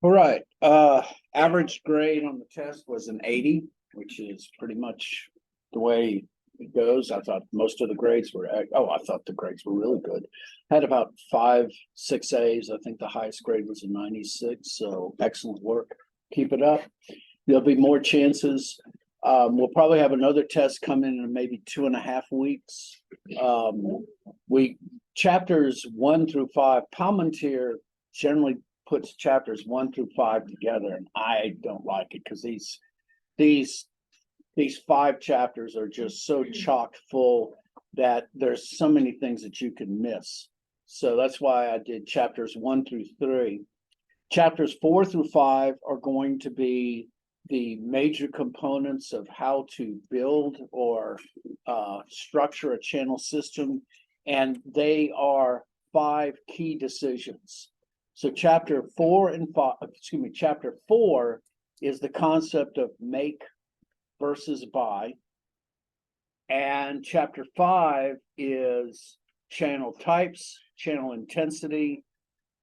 All right. Average grade on the test was an 80, which is pretty much the way it goes. I thought most of the grades were, I thought the grades were really good. Had about 5, 6 A's. I think the highest grade was a 96. So excellent work. Keep it up. There'll be more chances. We'll probably have another test come in maybe 2.5 weeks. We chapters 1 through 5, Palmentier generally puts chapters 1 through 5 together, and I don't like it because these 5 chapters are just so chock full that there's so many things that you can miss. So that's why I did chapters 1 through 3. Chapters 4 through 5 are going to be the major components of how to build or structure a channel system, and they are 5 key decisions. So chapter 4 is the concept of make versus buy. And chapter 5 is channel types, channel intensity,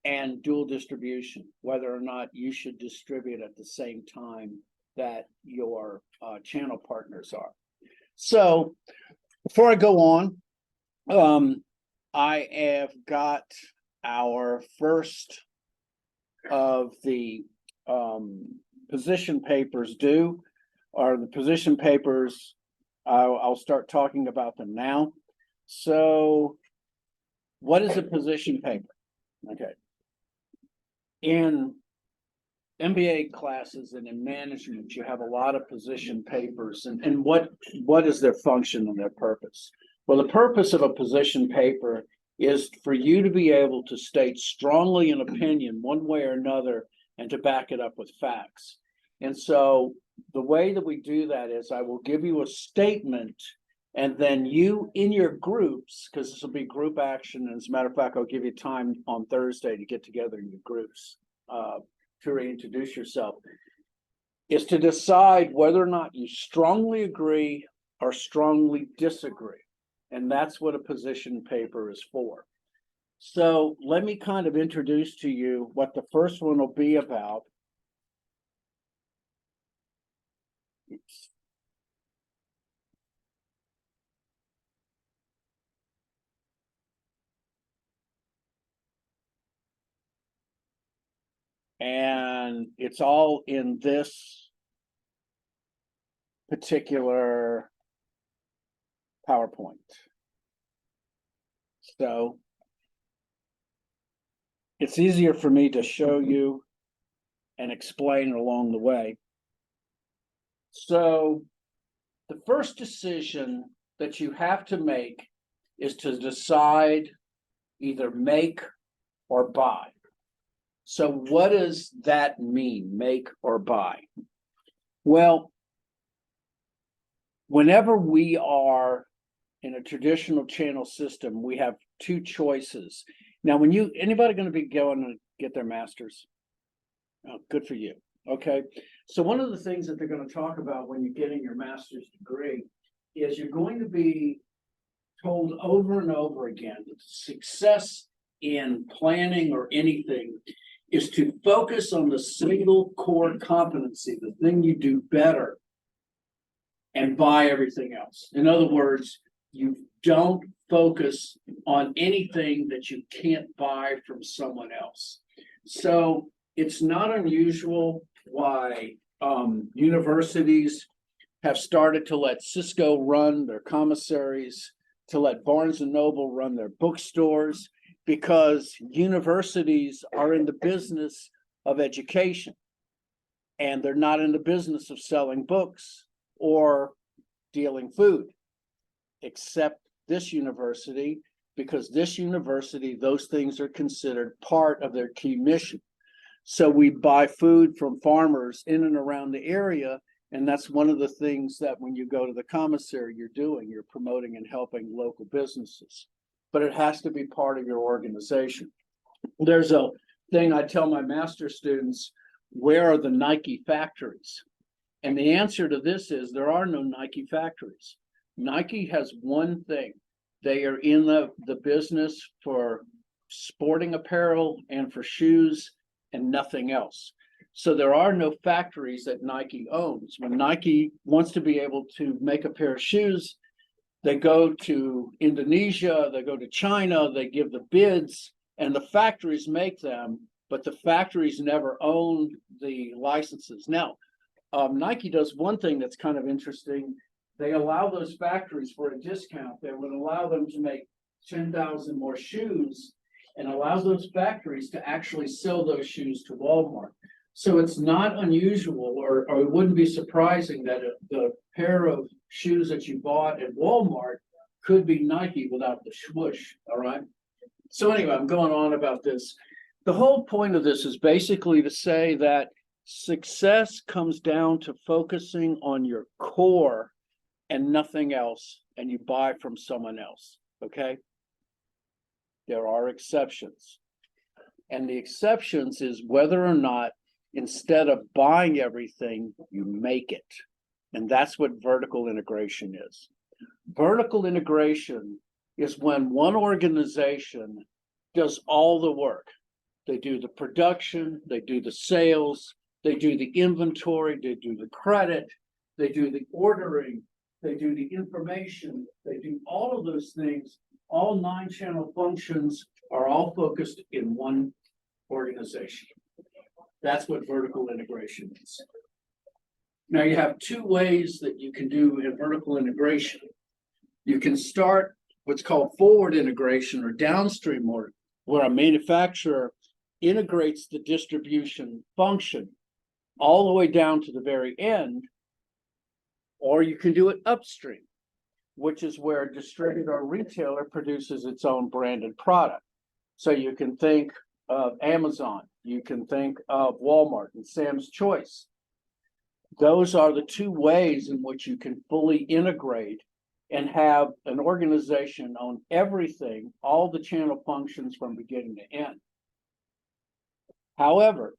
and dual distribution, whether or not you should distribute at the same time that your channel partners are. So before I go on, I have got our first of the position papers due, or the position papers. I'll start talking about them now. So what is a position paper? Okay. In MBA classes and in management, you have a lot of position papers, and what is their function and their purpose? Well, the purpose of a position paper is for you to be able to state strongly an opinion one way or another and to back it up with facts. And so the way that we do that is I will give you a statement, and then you in your groups, because this will be group action, and as a matter of fact, I'll give you time on Thursday to get together in your groups to reintroduce yourself, is to decide whether or not you strongly agree or strongly disagree. And that's what a position paper is for. So let me kind of introduce to you what the first one will be about. Oops. And it's all in this particular PowerPoint. So it's easier for me to show you and explain along the way. So the first decision that you have to make is to decide either make or buy. So what does that mean, make or buy? Well, whenever we are in a traditional channel system, we have 2 choices. Now, anybody going to be going to get their master's? Oh, good for you. Okay. So one of the things that they're going to talk about when you're getting your master's degree is you're going to be told over and over again that success in planning or anything is to focus on the single core competency, the thing you do better, and buy everything else. In other words, you don't focus on anything that you can't buy from someone else. So it's not unusual why universities have started to let Cisco run their commissaries, to let Barnes and Noble run their bookstores, because universities are in the business of education, and they're not in the business of selling books or dealing food, except this university, because this university, those things are considered part of their key mission. So we buy food from farmers in and around the area, and that's one of the things that when you go to the commissary, you're promoting and helping local businesses. But it has to be part of your organization. There's a thing I tell my master students, where are the Nike factories? And the answer to this is there are no Nike factories. Nike has one thing. They are in the business for sporting apparel and for shoes and nothing else. So there are no factories that Nike owns. When Nike wants to be able to make a pair of shoes, they go to Indonesia, they go to China, they give the bids, and the factories make them, but the factories never own the licenses. Now, Nike does one thing that's kind of interesting. They allow those factories for a discount. They would allow them to make 10,000 more shoes and allows those factories to actually sell those shoes to Walmart. So it's not unusual, or it wouldn't be surprising that the pair of shoes that you bought at Walmart could be Nike without the swoosh, all right? So anyway, I'm going on about this. The whole point of this is basically to say that success comes down to focusing on your core and nothing else, and you buy from someone else, okay? There are exceptions. And the exceptions is whether or not, instead of buying everything, you make it. And that's what vertical integration is. Vertical integration is when one organization does all the work. They do the production, they do the sales, they do the inventory, they do the credit, they do the ordering, they do the information, they do all of those things. All 9-channel functions are all focused in one organization. That's what vertical integration is. Now you have two ways that you can do in vertical integration. You can start what's called forward integration or downstream work, where a manufacturer integrates the distribution function all the way down to the very end, or you can do it upstream, which is where a distributor or retailer produces its own branded product. So you can think of Amazon, you can think of Walmart and Sam's Choice. Those are the two ways in which you can fully integrate and have an organization own everything, all the channel functions from beginning to end. However,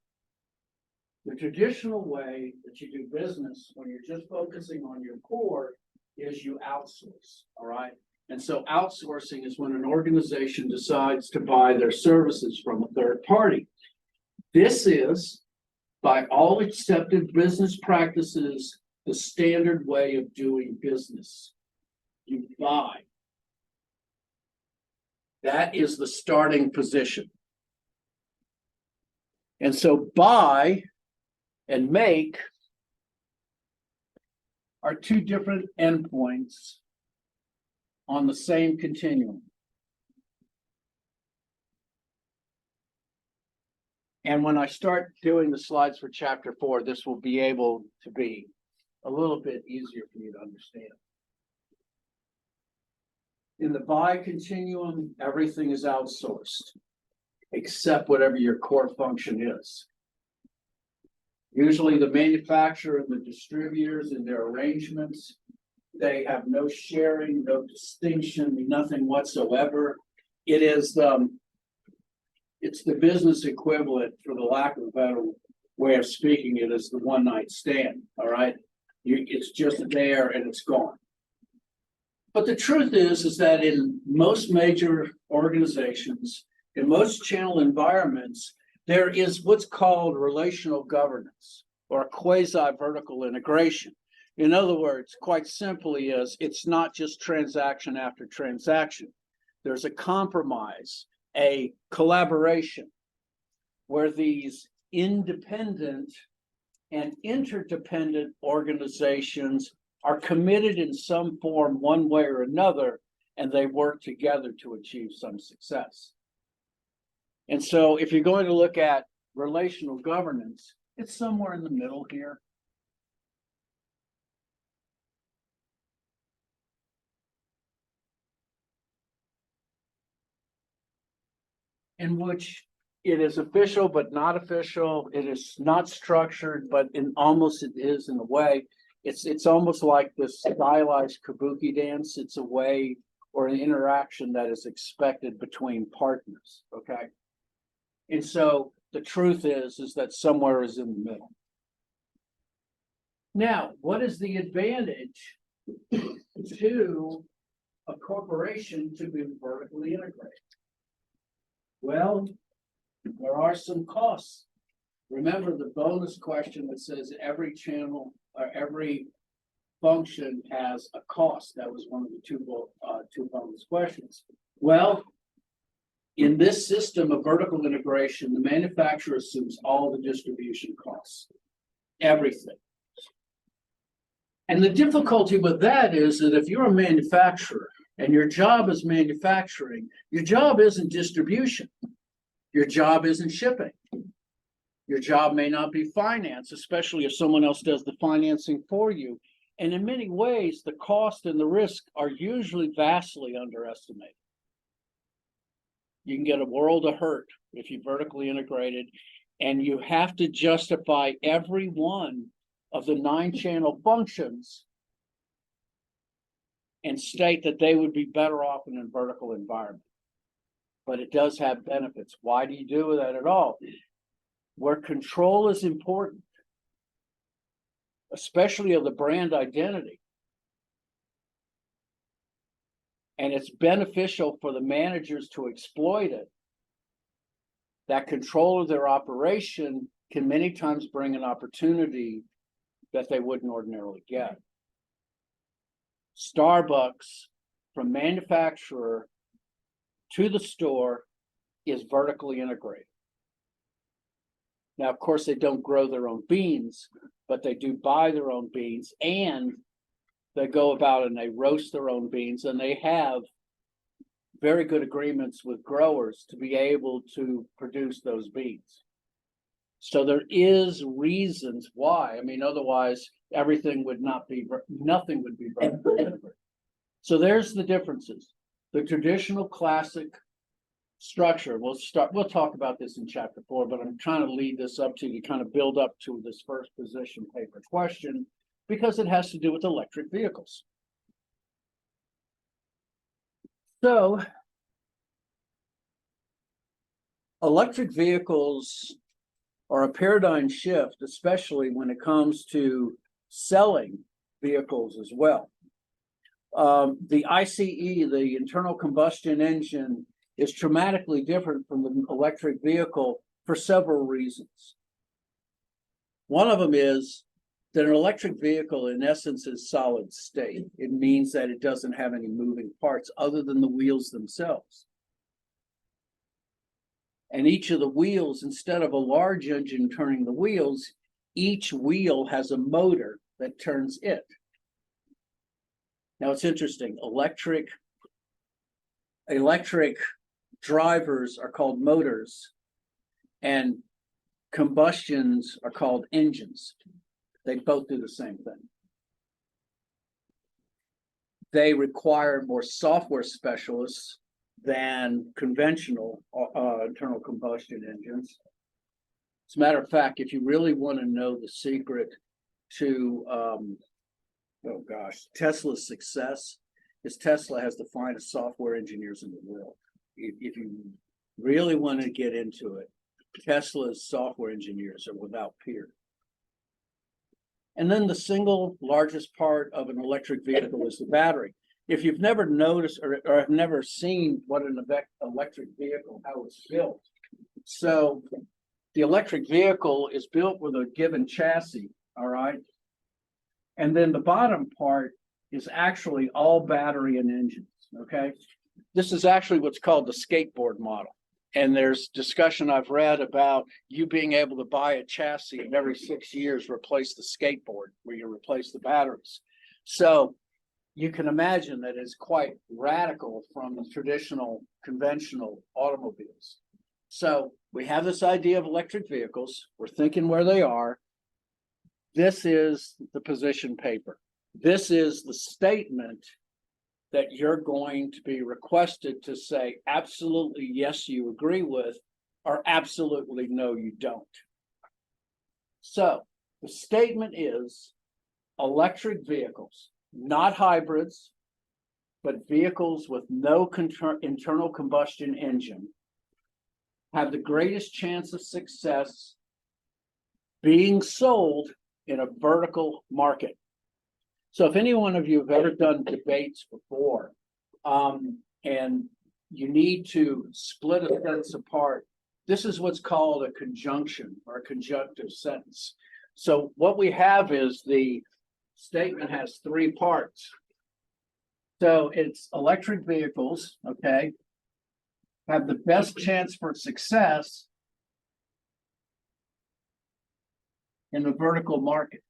the traditional way that you do business when you're just focusing on your core is you outsource, all right? And so outsourcing is when an organization decides to buy their services from a third party. This is, by all accepted business practices, the standard way of doing business. You buy. That is the starting position. And so buy and make are two different endpoints on the same continuum. And when I start doing the slides for chapter 4, this will be able to be a little bit easier for you to understand. In the buy continuum, everything is outsourced, except whatever your core function is. Usually the manufacturer and the distributors in their arrangements, they have no sharing, no distinction, nothing whatsoever. It is it's the business equivalent, for the lack of a better way of speaking, it is the one-night stand, all right? It's just there and it's gone. But the truth is that in most major organizations, in most channel environments, there is what's called relational governance or quasi-vertical integration. In other words, quite simply is it's not just transaction after transaction. There's a compromise, a collaboration, where these independent and interdependent organizations are committed in some form, one way or another, and they work together to achieve some success. And so if you're going to look at relational governance, it's somewhere in the middle here. In which it is official but not official. It is not structured, but in almost it is in a way. It's almost like this stylized kabuki dance. It's a way or an interaction that is expected between partners. Okay. And so the truth is that somewhere is in the middle. Now, what is the advantage to a corporation to be vertically integrated? Well, there are some costs Remember the bonus question that says every channel or every function has a cost. That was one of the two bonus questions. Well, in this system of vertical integration, the manufacturer assumes all the distribution costs, everything. And the difficulty with that is that if you're a manufacturer and your job is manufacturing, your job isn't distribution. Your job isn't shipping. Your job may not be finance, especially if someone else does the financing for you. And in many ways, the cost and the risk are usually vastly underestimated. You can get a world of hurt if you vertically integrated, and you have to justify every one of the 9-channel functions and state that they would be better off in a vertical environment. But it does have benefits. Why do you do that at all? Where control is important, especially of the brand identity, and it's beneficial for the managers to exploit it, that control of their operation can many times bring an opportunity that they wouldn't ordinarily get. Starbucks, from manufacturer to the store, is vertically integrated. Now, of course, they don't grow their own beans, but they do buy their own beans, and they go about and they roast their own beans, and they have very good agreements with growers to be able to produce those beans. So there is reasons why. I mean, otherwise everything would not be, nothing would be vertically integrated. So there's the differences. The traditional classic structure, we'll talk about this in chapter 4, but I'm trying to lead this up to kind of build up to this first position paper question, because it has to do with electric vehicles. So electric vehicles are a paradigm shift, especially when it comes to selling vehicles as well. The ICE, the internal combustion engine, is dramatically different from the electric vehicle for several reasons. One of them is that an electric vehicle, in essence, is solid state. It means that it doesn't have any moving parts other than the wheels themselves. And each of the wheels, instead of a large engine turning the wheels, each wheel has a motor that turns it. Now, it's interesting. Electric drivers are called motors, and combustions are called engines. They both do the same thing. They require more software specialists than conventional internal combustion engines. As a matter of fact, if you really want to know the secret to Tesla's success, is Tesla has the finest software engineers in the world. If you really want to get into it, Tesla's software engineers are without peer. And then the single largest part of an electric vehicle is the battery. If you've never noticed or have never seen what an electric vehicle, how it's built. So the electric vehicle is built with a given chassis, all right? And then the bottom part is actually all battery and engines, okay? This is actually what's called the skateboard model. And there's discussion I've read about you being able to buy a chassis and every 6 years replace the skateboard where you replace the batteries. So you can imagine that it's quite radical from the traditional conventional automobiles. So we have this idea of electric vehicles. We're thinking where they are. This is the position paper. This is the statement that you're going to be requested to say absolutely yes, you agree with, or absolutely no, you don't. So the statement is electric vehicles, not hybrids, but vehicles with no internal combustion engine, have the greatest chance of success being sold in a vertical market. So if any one of you have ever done debates before, and you need to split a sentence apart This is what's called a conjunction or a conjunctive sentence. So what we have is the statement has three parts. So it's electric vehicles, okay, have the best chance for success in the vertical market.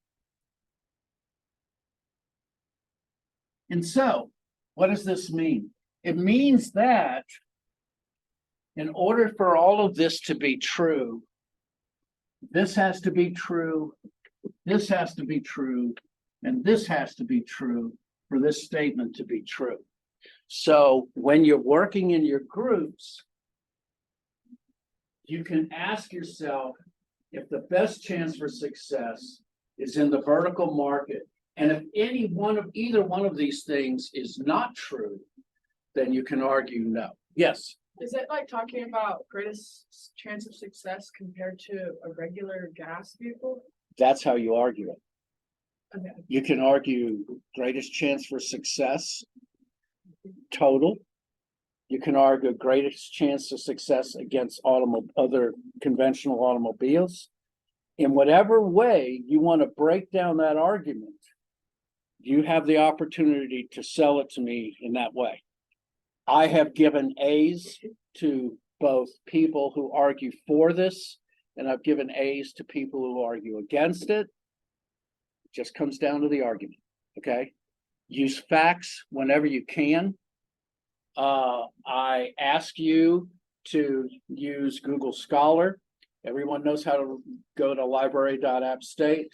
And so, what does this mean? It means that in order for all of this to be true, this has to be true, this has to be true, and this has to be true for this statement to be true. So when you're working in your groups, you can ask yourself if the best chance for success is in the vertical market. And if either one of these things is not true, then you can argue no. Yes. Is it like talking about greatest chance of success compared to a regular gas vehicle? That's how you argue it. Okay. You can argue greatest chance for success total. You can argue greatest chance of success against other conventional automobiles. In whatever way you want to break down that argument, you have the opportunity to sell it to me in that way. I have given A's to both people who argue for this, and I've given A's to people who argue against it. It just comes down to the argument, okay? Use facts whenever you can. I ask you to use Google Scholar. Everyone knows how to go to library.appstate.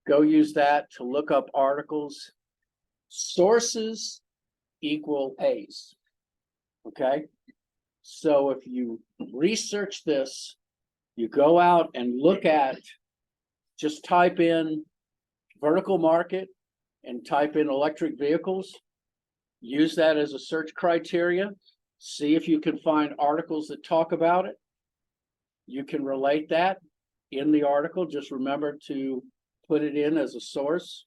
Go use that to look up articles. Sources equal A's. Okay. So if you research this, you go out and look at, just type in vertical market and type in electric vehicles. Use that as a search criteria. See if you can find articles that talk about it. You can relate that in the article. Just remember to put it in as a source.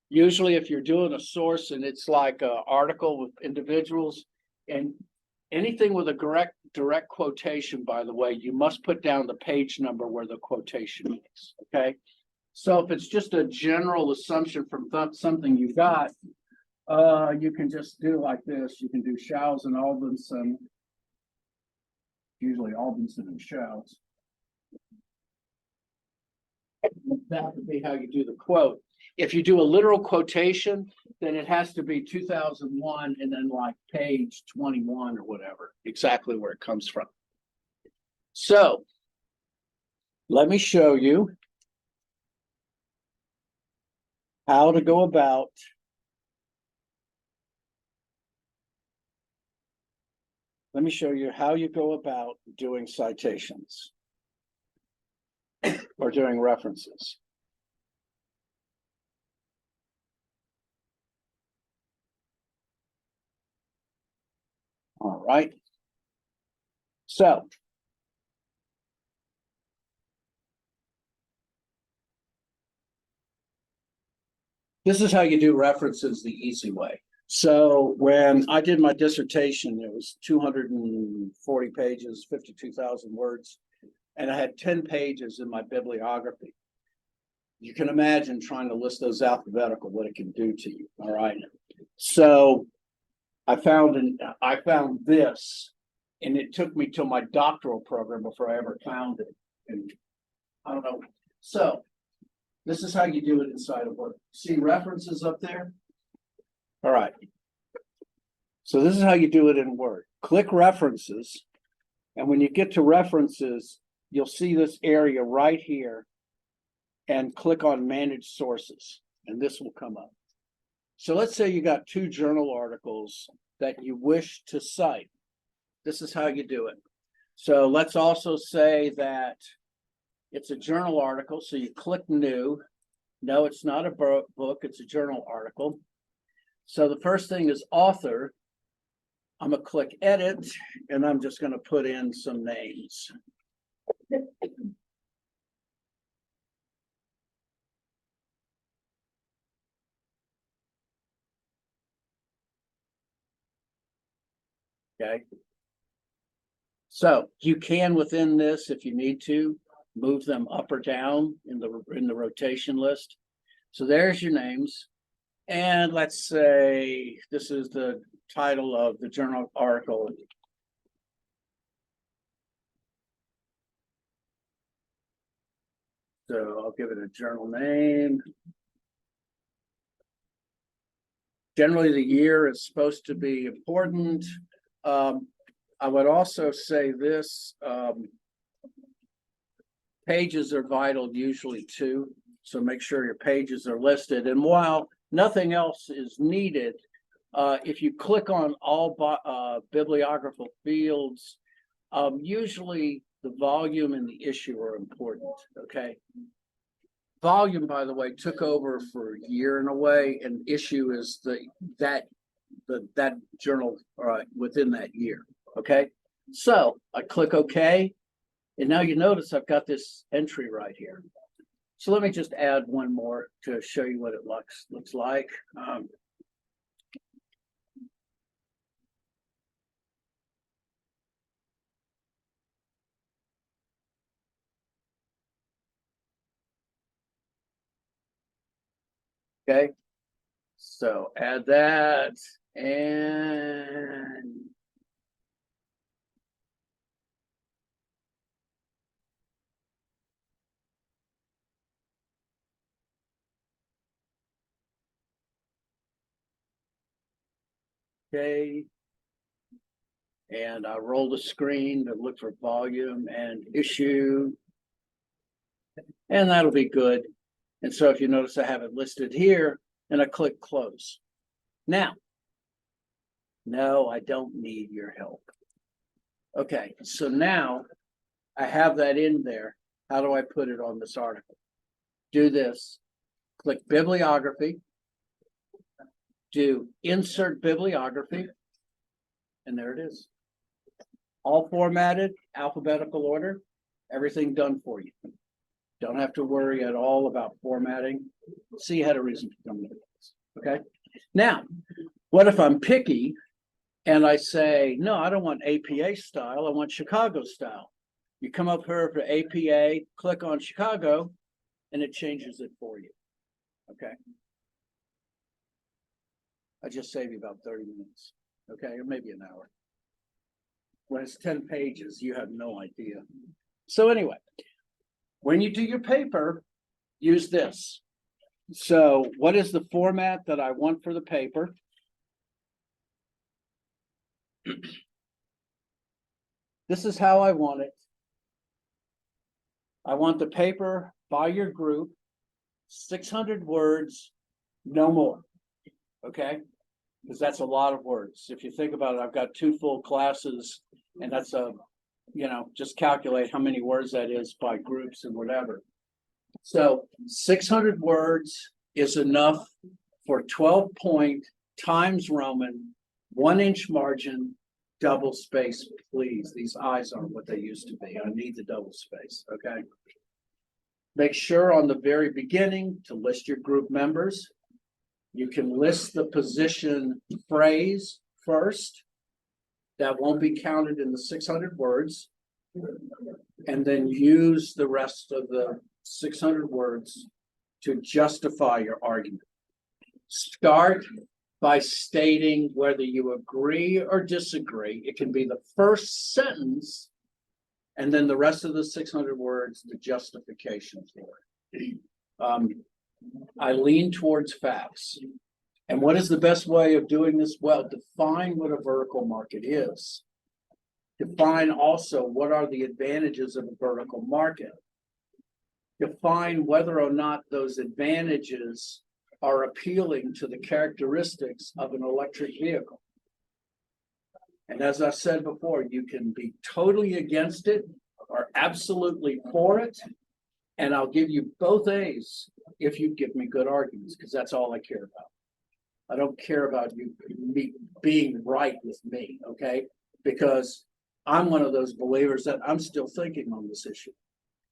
Usually if you're doing a source and it's like an article with individuals, and anything with a direct quotation, by the way, you must put down the page number where the quotation is, okay? So if it's just a general assumption from something you got, you can just do like this. You can do Shouse and Albinson. Usually Albinson and Shouse. That would be how you do the quote. If you do a literal quotation, then it has to be 2001 and then like page 21 or whatever, exactly where it comes from. So let me show you how to go about doing citations or doing references. All right. So this is how you do references the easy way. So when I did my dissertation, it was 240 pages, 52,000 words, and I had 10 pages in my bibliography. You can imagine trying to list those alphabetical, what it can do to you. All right. So I found this, and it took me to my doctoral program before I ever found it. And I don't know. So this is how you do it inside of Word. See references up there? All right. So this is how you do it in Word. Click references. And when you get to references, you'll see this area right here, and click on manage sources, and this will come up. So let's say you got 2 journal articles that you wish to cite. This is how you do it. So let's also say that it's a journal article. So you click new. No, it's not a book, it's a journal article. So the first thing is author. I'm gonna click edit, and I'm just gonna put in some names. Okay. So you can, within this, if you need to, move them up or down in the rotation list. So there's your names. And let's say this is the title of the journal article. So I'll give it a journal name. Generally, the year is supposed to be important. I would also say this, pages are vital usually too. So make sure your pages are listed. And while nothing else is needed, if you click on all bibliographical fields, usually the volume and the issue are important, okay? Volume, by the way, took over for a year in a way, and issue is that journal within that year, okay? So I click OK, and now you notice I've got this entry right here. So let me just add one more to show you what it looks like. Okay, so add that, and okay, and I roll the screen to look for volume and issue, and that'll be good. And so if you notice, I have it listed here, and I click close. Now, no, I don't need your help. Okay, so now I have that in there. How do I put it on this article? Do this, click bibliography, do insert bibliography, and there it is. All formatted, alphabetical order, everything done for you. Don't have to worry at all about formatting. See, you had a reason to come to this, okay? Now, what if I'm picky and I say, no, I don't want APA style, I want Chicago style. You come up here for APA, click on Chicago, and it changes it for you, okay? I just save you about 30 minutes, okay, or maybe an hour. When it's 10 pages, you have no idea. So anyway, when you do your paper, use this. So what is the format that I want for the paper? This is how I want it. I want the paper by your group, 600 words, no more, okay? Because that's a lot of words. If you think about it, I've got 2 full classes, and that's just calculate how many words that is by groups and whatever. So 600 words is enough for 12-point Times Roman, 1-inch margin, double space, please. These eyes aren't what they used to be. I need the double space, okay? Make sure on the very beginning to list your group members. You can list the position phrase first. That won't be counted in the 600 words. And then use the rest of the 600 words to justify your argument. Start by stating whether you agree or disagree. It can be the first sentence, and then the rest of the 600 words, the justification for it. I lean towards facts. And what is the best way of doing this? Well, define what a vertical market is. Define also what are the advantages of a vertical market. Define whether or not those advantages are appealing to the characteristics of an electric vehicle. And as I said before, you can be totally against it or absolutely for it. And I'll give you both A's if you give me good arguments, because that's all I care about. I don't care about you being right with me, okay? Because I'm one of those believers that I'm still thinking on this issue.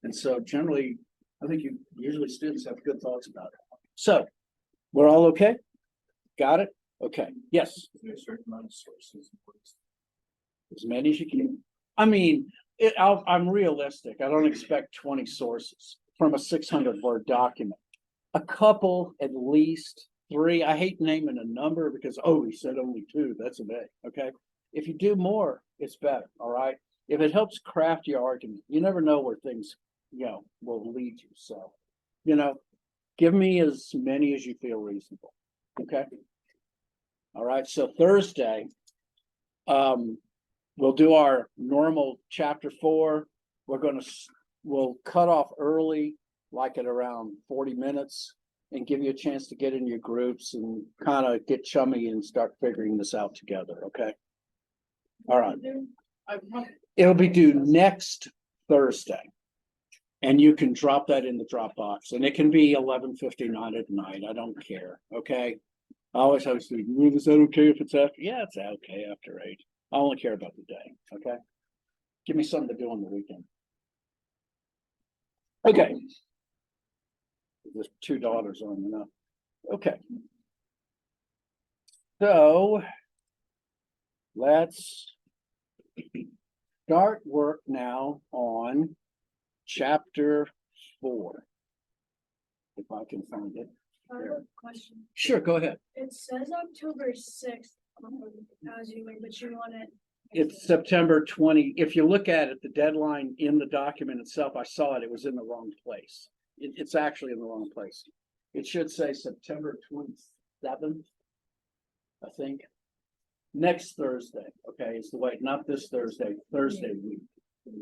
And so generally, I think usually students have good thoughts about it. So we're all okay? Got it? Okay. Yes. Is there a certain amount of sources? As many as you can. I mean, I'm realistic. I don't expect 20 sources from a 600-word document. A couple, at least 3. I hate naming a number because, oh, he said only 2. That's a big, okay? If you do more, it's better, all right? If it helps craft your argument, you never know where things, will lead you. So, give me as many as you feel reasonable, okay? All right, so Thursday, we'll do our normal chapter 4. We'll cut off early, like at around 40 minutes, and give you a chance to get in your groups and kind of get chummy and start figuring this out together, okay? All right. It'll be due next Thursday. And you can drop that in the Dropbox, and it can be 11:59 at night. I don't care, okay? I always have to say, is that okay if it's after? Yeah, it's okay after 8. I only care about the day, okay? Give me something to do on the weekend. Okay. There's 2 daughters on enough. Okay. So let's start work now on chapter 4. If I can find it. I have a question. Sure, go ahead. It says October 6th, as you wait, but you want it. It's September 20. If you look at it, the deadline in the document itself, I saw it, it was in the wrong place. It's actually in the wrong place. It should say September 27th, I think. Next Thursday, okay, is the way, not this Thursday, Thursday week.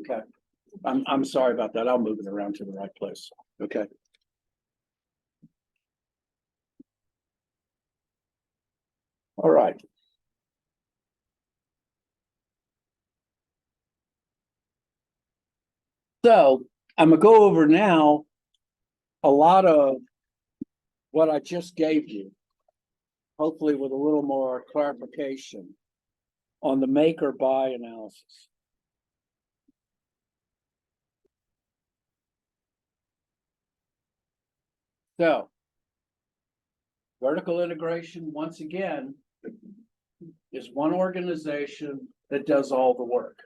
Okay. I'm sorry about that. I'll move it around to the right place. Okay. All right. So I'm gonna go over now a lot of what I just gave you, hopefully with a little more clarification on the make or buy analysis. So vertical integration, once again, is one organization that does all the work.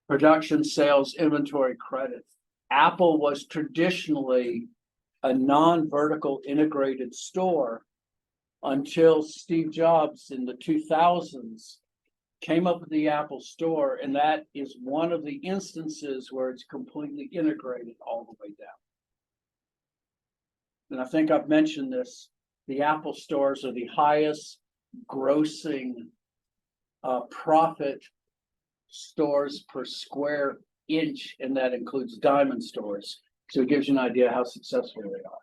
Production, sales, inventory, credit. Apple was traditionally a non-vertical integrated store until Steve Jobs in the 2000s came up with the Apple Store, and that is one of the instances where it's completely integrated all the way down. And I think I've mentioned this, the Apple stores are the highest grossing profit stores per square inch, and that includes diamond stores. So it gives you an idea how successful they are.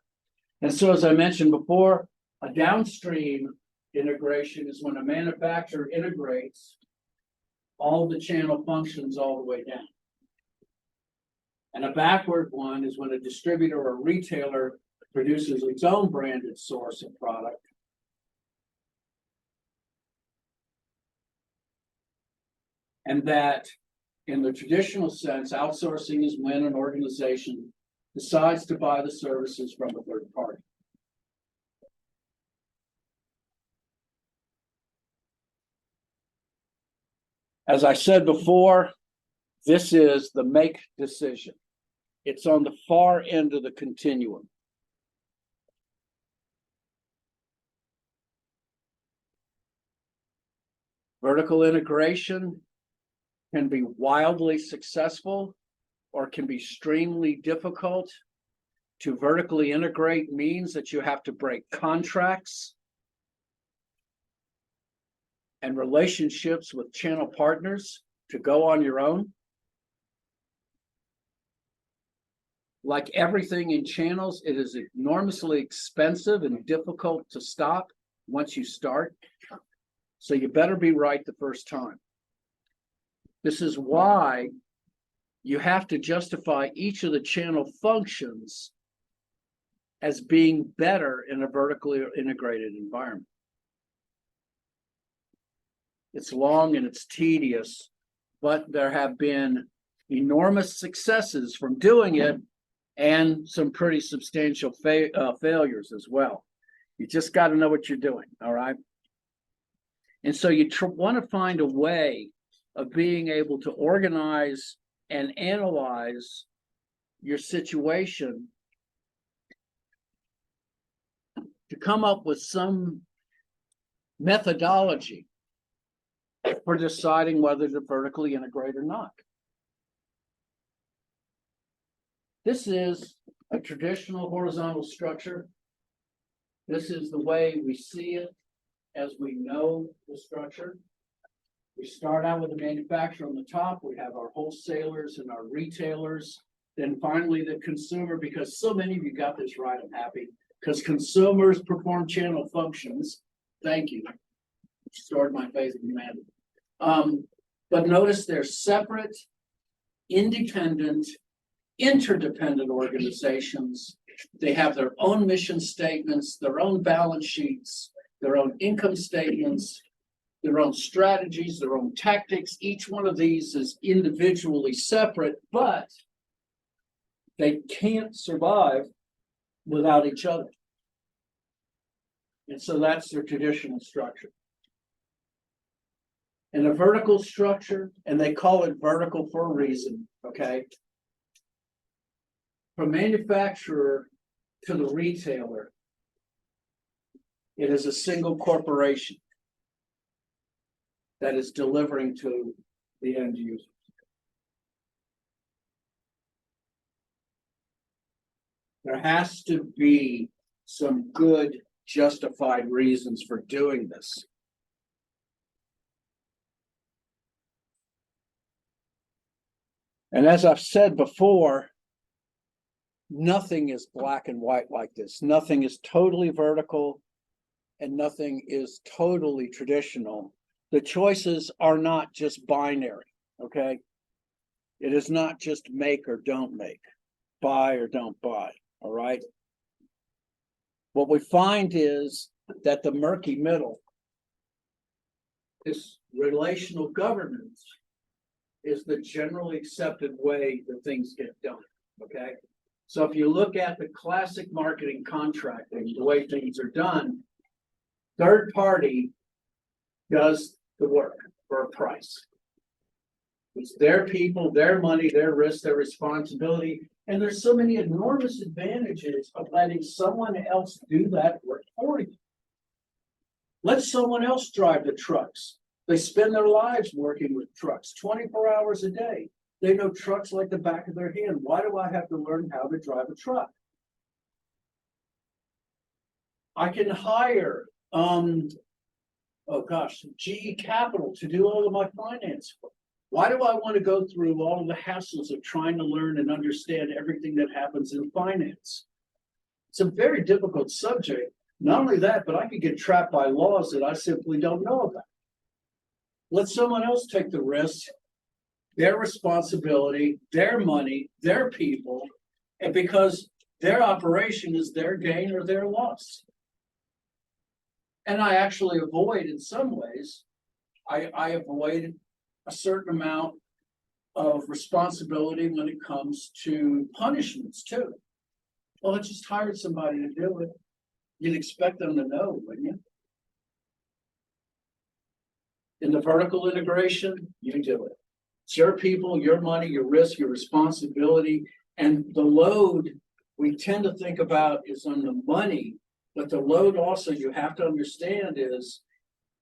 And so, as I mentioned before, a downstream integration is when a manufacturer integrates all the channel functions all the way down. And a backward one is when a distributor or retailer produces its own branded source of product. And that, in the traditional sense, outsourcing is when an organization decides to buy the services from a third party. As I said before, this is the make decision. It's on the far end of the continuum. Vertical integration can be wildly successful or can be extremely difficult. To vertically integrate means that you have to break contracts and relationships with channel partners to go on your own. Like everything in channels, it is enormously expensive and difficult to stop once you start. So you better be right the first time. This is why you have to justify each of the channel functions as being better in a vertically integrated environment. It's long and it's tedious, but there have been enormous successes from doing it and some pretty substantial failures as well. You just got to know what you're doing, all right? And so you want to find a way of being able to organize and analyze your situation to come up with some methodology for deciding whether to vertically integrate or not. This is a traditional horizontal structure. This is the way we see it as we know the structure. We start out with the manufacturer on the top. We have our wholesalers and our retailers. Then finally the consumer, because so many of you got this right, I'm happy. Because consumers perform channel functions. Thank you. Restored my faith in humanity. But notice they're separate, independent, interdependent organizations. They have their own mission statements, their own balance sheets, their own income statements, their own strategies, their own tactics. Each one of these is individually separate, but they can't survive without each other. And so that's their traditional structure. And a vertical structure, and they call it vertical for a reason, okay? From manufacturer to the retailer, it is a single corporation that is delivering to the end user. There has to be some good justified reasons for doing this. And as I've said before, nothing is black and white like this. Nothing is totally vertical and nothing is totally traditional. The choices are not just binary, okay? It is not just make or don't make, buy or don't buy, all right? What we find is that the murky middle, this relational governance, is the generally accepted way that things get done, okay? So if you look at the classic marketing contracting, the way things are done, third party does the work for a price. It's their people, their money, their risk, their responsibility. And there's so many enormous advantages of letting someone else do that work for you. Let someone else drive the trucks. They spend their lives working with trucks 24 hours a day. They know trucks like the back of their hand. Why do I have to learn how to drive a truck? I can hire, GE Capital to do all of my finance work. Why do I want to go through all of the hassles of trying to learn and understand everything that happens in finance? It's a very difficult subject. Not only that, but I could get trapped by laws that I simply don't know about. Let someone else take the risk, their responsibility, their money, their people, and because their operation is their gain or their loss. And I actually avoid, in some ways, I avoid a certain amount of responsibility when it comes to punishments too. Well, I just hired somebody to do it. You'd expect them to know, wouldn't you? In the vertical integration, you do it. It's your people, your money, your risk, your responsibility, and the load we tend to think about is on the money, but the load also you have to understand is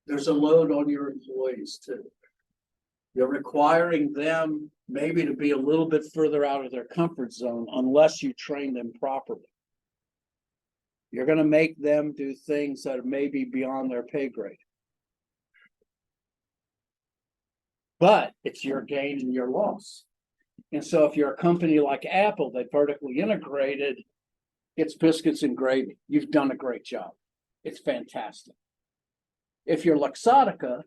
there's a load on your employees too. You're requiring them maybe to be a little bit further out of their comfort zone unless you train them properly. You're going to make them do things that may be beyond their pay grade. But it's your gain and your loss. And so if you're a company like Apple that vertically integrated, it's biscuits and gravy. You've done a great job. It's fantastic. If you're Luxottica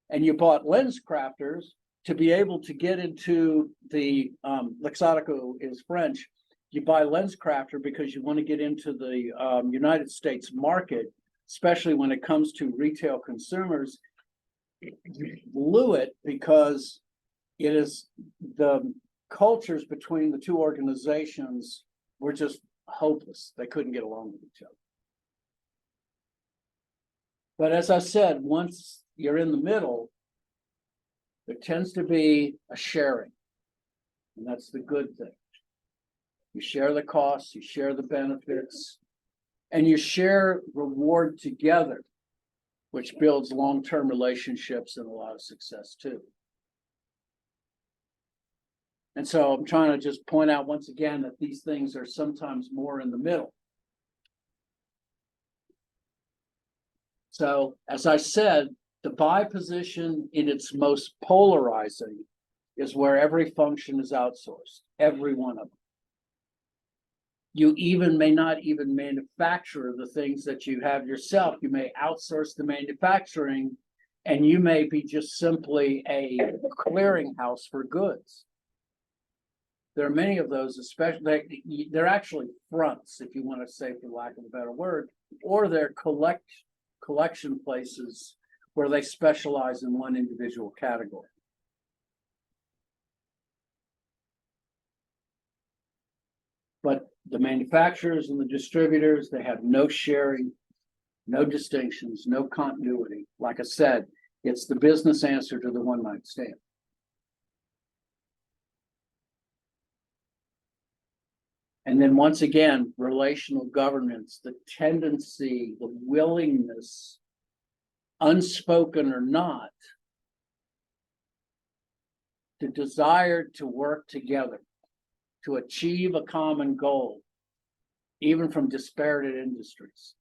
and you bought LensCrafters to be able to get into the, Luxottica is French, you buy LensCrafter because you want to get into the United States market, especially when it comes to retail consumers. You blew it because it is the cultures between the two organizations were just hopeless. They couldn't get along with each other. But as I said, once you're in the middle, there tends to be a sharing. And that's the good thing. You share the costs, you share the benefits, and you share reward together, which builds long-term relationships and a lot of success too. And so I'm trying to just point out once again that these things are sometimes more in the middle. So as I said, the buy position in its most polarizing is where every function is outsourced, every one of them. You even may not even manufacture the things that you have yourself. You may outsource the manufacturing, and you may be just simply a clearinghouse for goods. There are many of those, especially they're actually fronts, if you want to say, for lack of a better word, or they're collection places where they specialize in one individual category. But the manufacturers and the distributors, they have no sharing, no distinctions, no continuity. Like I said, it's the business answer to the one-night stand. And then once again, relational governance, the tendency, the willingness, unspoken or not, the desire to work together, to achieve a common goal, even from disparate industries.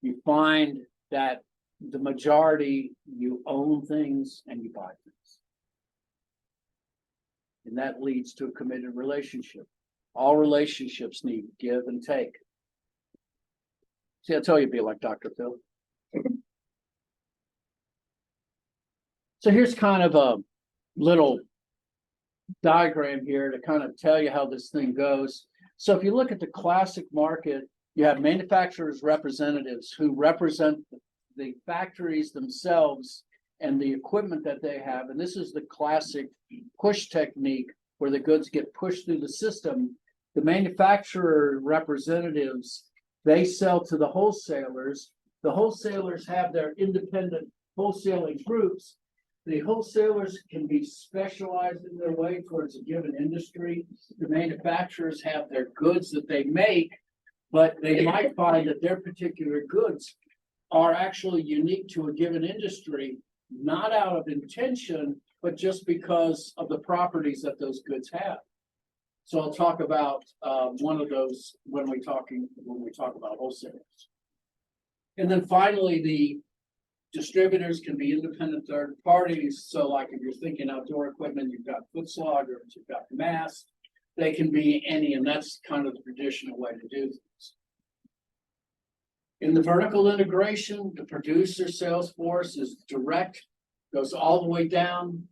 You find that the majority, you own things and you buy things. And that leads to a committed relationship. All relationships need give and take. See, I tell you, be like Dr. Phil. So here's kind of a little diagram here to kind of tell you how this thing goes. So if you look at the classic market, you have manufacturers' representatives who represent the factories themselves and the equipment that they have. And this is the classic push technique where the goods get pushed through the system. The manufacturer representatives, they sell to the wholesalers. The wholesalers have their independent wholesaling groups. The wholesalers can be specialized in their way towards a given industry. The manufacturers have their goods that they make, but they might find that their particular goods are actually unique to a given industry, not out of intention, but just because of the properties that those goods have. So I'll talk about one of those when we talk about wholesalers. And then finally, the distributors can be independent third parties. So like if you're thinking outdoor equipment, you've got foot sloggers, you've got Mast, they can be any, and that's kind of the traditional way to do things. In the vertical integration, the producer sales force is direct, goes all the way down.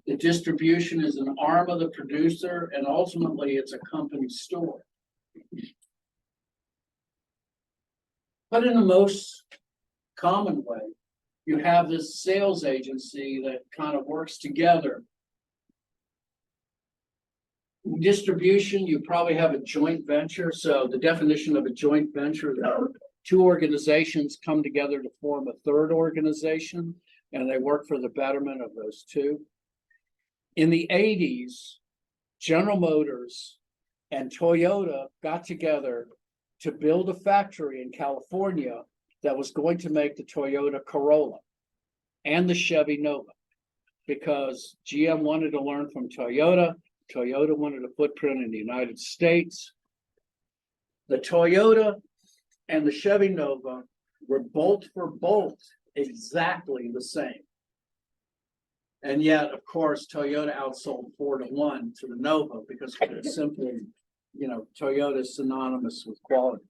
The distribution is an arm of the producer, and ultimately it's a company store. But in the most common way, you have this sales agency that kind of works together. In distribution, you probably have a joint venture. So the definition of a joint venture is that two organizations come together to form a third organization, and they work for the betterment of those two. In the 80s, General Motors and Toyota got together to build a factory in California that was going to make the Toyota Corolla and the Chevy Nova, because GM wanted to learn from Toyota. Toyota wanted a footprint in the United States. The Toyota and the Chevy Nova were bolt for bolt exactly the same. And yet, of course, Toyota outsold 4-1 to the Nova because it's simply, Toyota is synonymous with quality.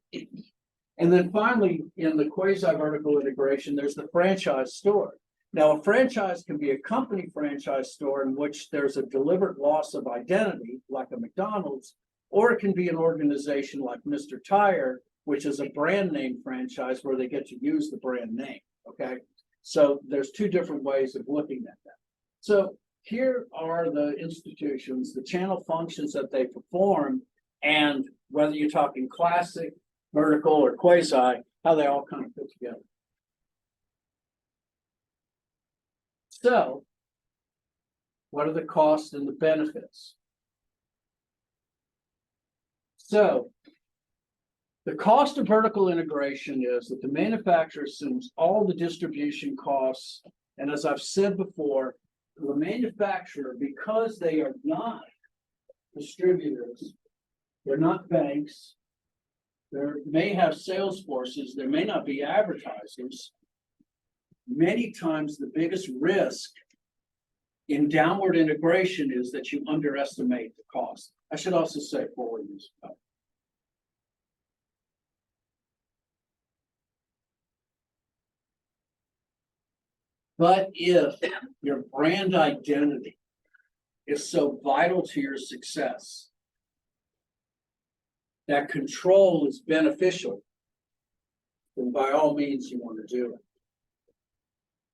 And then finally, in the quasi-vertical integration, there's the franchise store. Now, a franchise can be a company franchise store in which there's a deliberate loss of identity, like a McDonald's, or it can be an organization like Mr. Tire, which is a brand name franchise where they get to use the brand name, okay? So there's two different ways of looking at that. So here are the institutions, the channel functions that they perform, and whether you're talking classic, vertical, or quasi, how they all kind of fit together. So, what are the costs and the benefits? So, the cost of vertical integration is that the manufacturer assumes all the distribution costs. And as I've said before, the manufacturer, because they are not distributors, they're not banks, they may have sales forces, there may not be advertisers. Many times the biggest risk in downward integration is that you underestimate the cost. I should also say forward use. But if your brand identity is so vital to your success that control is beneficial, then by all means you want to do it.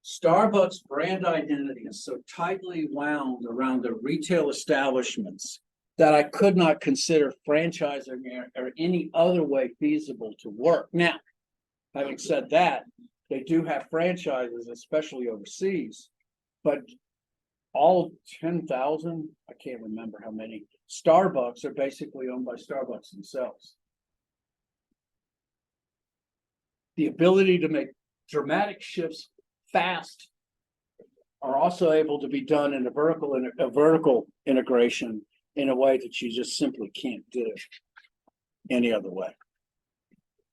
Starbucks brand identity is so tightly wound around the retail establishments that I could not consider franchising or any other way feasible to work. Now, having said that, they do have franchises, especially overseas, but all 10,000, I can't remember how many, Starbucks are basically owned by Starbucks themselves. The ability to make dramatic shifts fast are also able to be done in a vertical integration in a way that you just simply can't do any other way.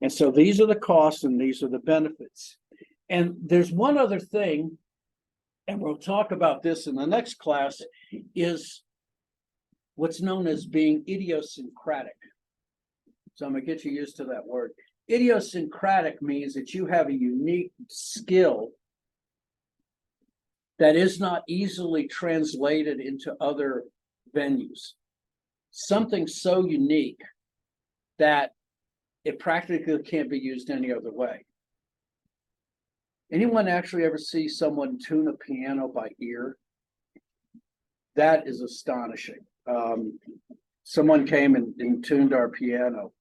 And so these are the costs and these are the benefits. And there's one other thing, and we'll talk about this in the next class, is what's known as being idiosyncratic. So I'm gonna get you used to that word. Idiosyncratic means that you have a unique skill that is not easily translated into other venues. Something so unique that it practically can't be used any other way. Anyone actually ever see someone tune a piano by ear? That is astonishing. Someone came and tuned our piano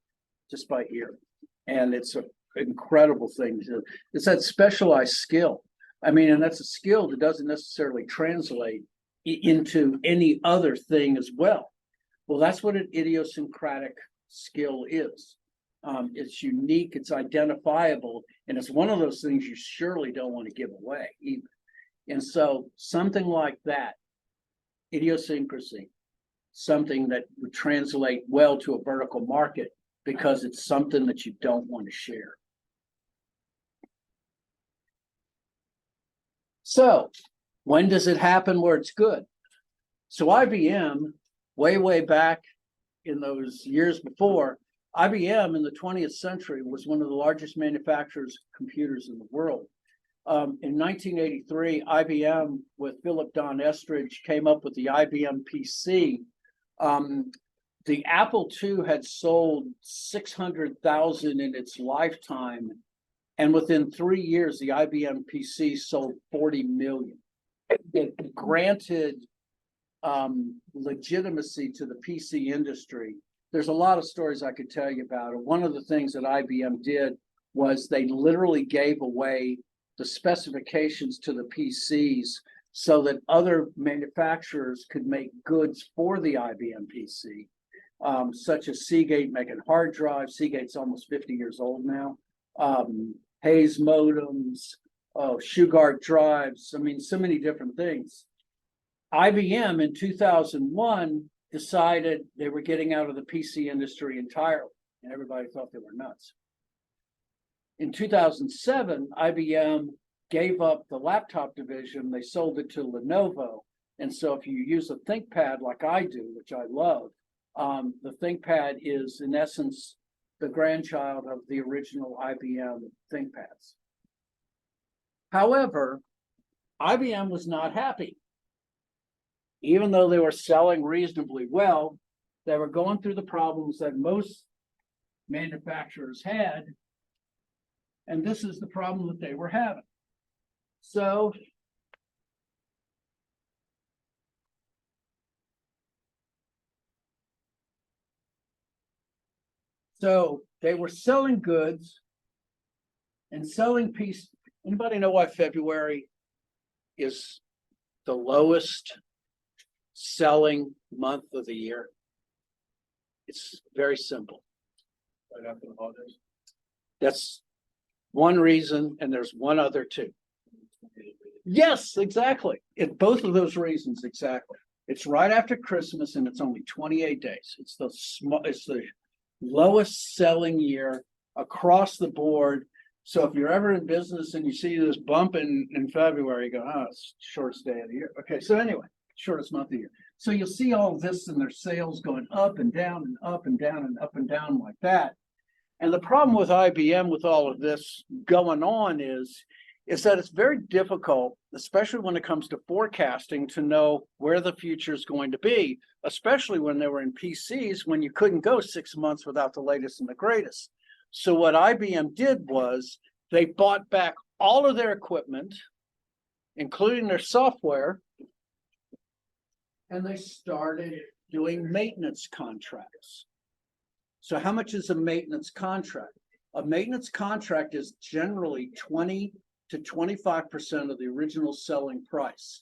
just by ear. And it's an incredible thing. It's that specialized skill. I mean, and that's a skill that doesn't necessarily translate into any other thing as well. Well, that's what an idiosyncratic skill is. It's unique, it's identifiable, and it's one of those things you surely don't want to give away either. And so something like that, idiosyncrasy, something that would translate well to a vertical market because it's something that you don't want to share. So when does it happen where it's good? So IBM, way back in those years before, IBM in the 20th century was one of the largest manufacturers of computers in the world. In 1983, IBM with Philip Don Estridge came up with the IBM PC. The Apple II had sold 600,000 in its lifetime. And within 3 years, the IBM PC sold 40 million. It granted legitimacy to the PC industry. There's a lot of stories I could tell you about it. One of the things that IBM did was they literally gave away the specifications to the PCs so that other manufacturers could make goods for the IBM PC, such as Seagate making hard drives. Seagate's almost 50 years old now. Hayes modems, Shugart drives. I mean, so many different things. IBM in 2001 decided they were getting out of the PC industry entirely, and everybody thought they were nuts. In 2007, IBM gave up the laptop division. They sold it to Lenovo. And so if you use a ThinkPad like I do, which I love, the ThinkPad is in essence the grandchild of the original IBM ThinkPads. However, IBM was not happy. Even though they were selling reasonably well, they were going through the problems that most manufacturers had. And this is the problem that they were having. So they were selling goods And selling piece, anybody know why February is the lowest selling month of the year? It's very simple. Right after the holidays. That's one reason, and there's one other too. Yes, exactly. Both of those reasons, exactly. It's right after Christmas and it's only 28 days. It's the lowest selling year across the board. So if you're ever in business and you see this bump in February, you go, oh, it's the shortest day of the year. Okay, so anyway, shortest month of the year. So you'll see all this in their sales going up and down and up and down and up and down like that. And the problem with IBM with all of this going on is that it's very difficult, especially when it comes to forecasting, to know where the future is going to be, especially when they were in PCs, when you couldn't go 6 months without the latest and the greatest. So what IBM did was they bought back all of their equipment, including their software, and they started doing maintenance contracts. So how much is a maintenance contract? A maintenance contract is generally 20 to 25% of the original selling price.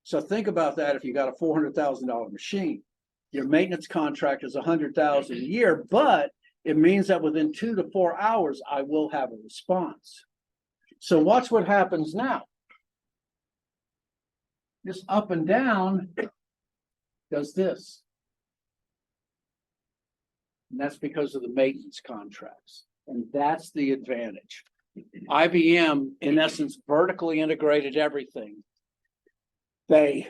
So think about that. If you got a $400,000 machine, your maintenance contract is $100,000 a year, but it means that within 2 to 4 hours, I will have a response. So watch what happens now. This up and down does this. And that's because of the maintenance contracts. And that's the advantage. IBM, in essence, vertically integrated everything. They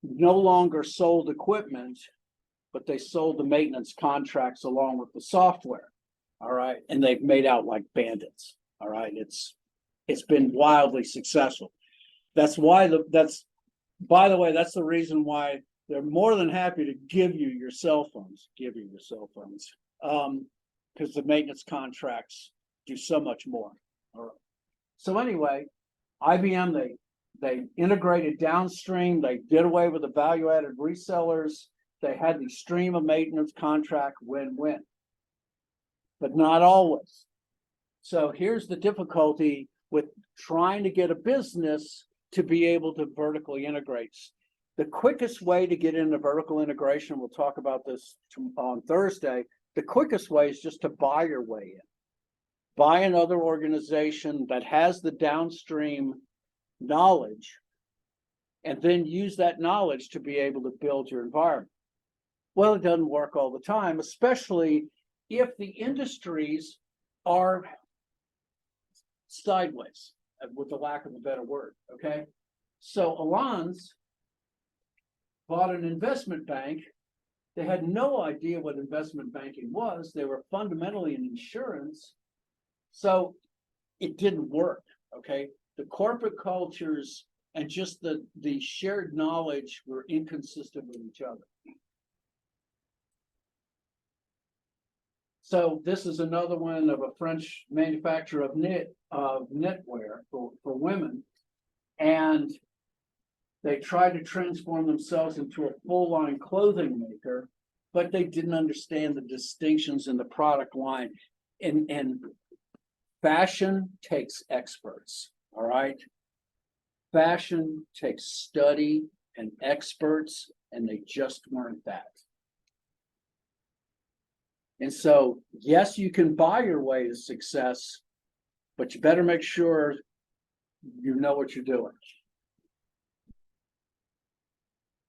no longer sold equipment, but they sold the maintenance contracts along with the software. All right. And they've made out like bandits. All right. It's been wildly successful. That's why by the way, that's the reason why they're more than happy to give you your cell phones, because the maintenance contracts do so much more. All right. So anyway, IBM, they integrated downstream. They did away with the value-added resellers. They had the stream of maintenance contract win-win, but not always. So here's the difficulty with trying to get a business to be able to vertically integrate. The quickest way to get into vertical integration, we'll talk about this on Thursday, the quickest way is just to buy your way in. Buy another organization that has the downstream knowledge, and then use that knowledge to be able to build your environment. Well, it doesn't work all the time, especially if the industries are sideways, with the lack of a better word, okay? So Allianz bought an investment bank. They had no idea what investment banking was. They were fundamentally in insurance. So it didn't work, okay? The corporate cultures and just the shared knowledge were inconsistent with each other. So this is another one of a French manufacturer of knitwear for women. And they tried to transform themselves into a full line clothing maker, but they didn't understand the distinctions in the product line. And fashion takes experts, all right? Fashion takes study and experts, and they just weren't that. And so, yes, you can buy your way to success, but you better make sure you know what you're doing.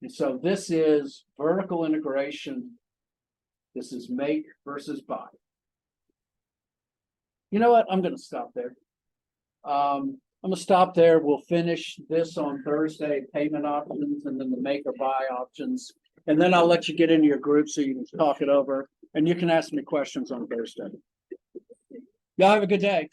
And so this is vertical integration. This is make versus buy. You know what? I'm going to stop there. I'm going to stop there. We'll finish this on Thursday, payment options, and then the make or buy options. And then I'll let you get into your group so you can talk it over. And you can ask me questions on Thursday. Y'all have a good day.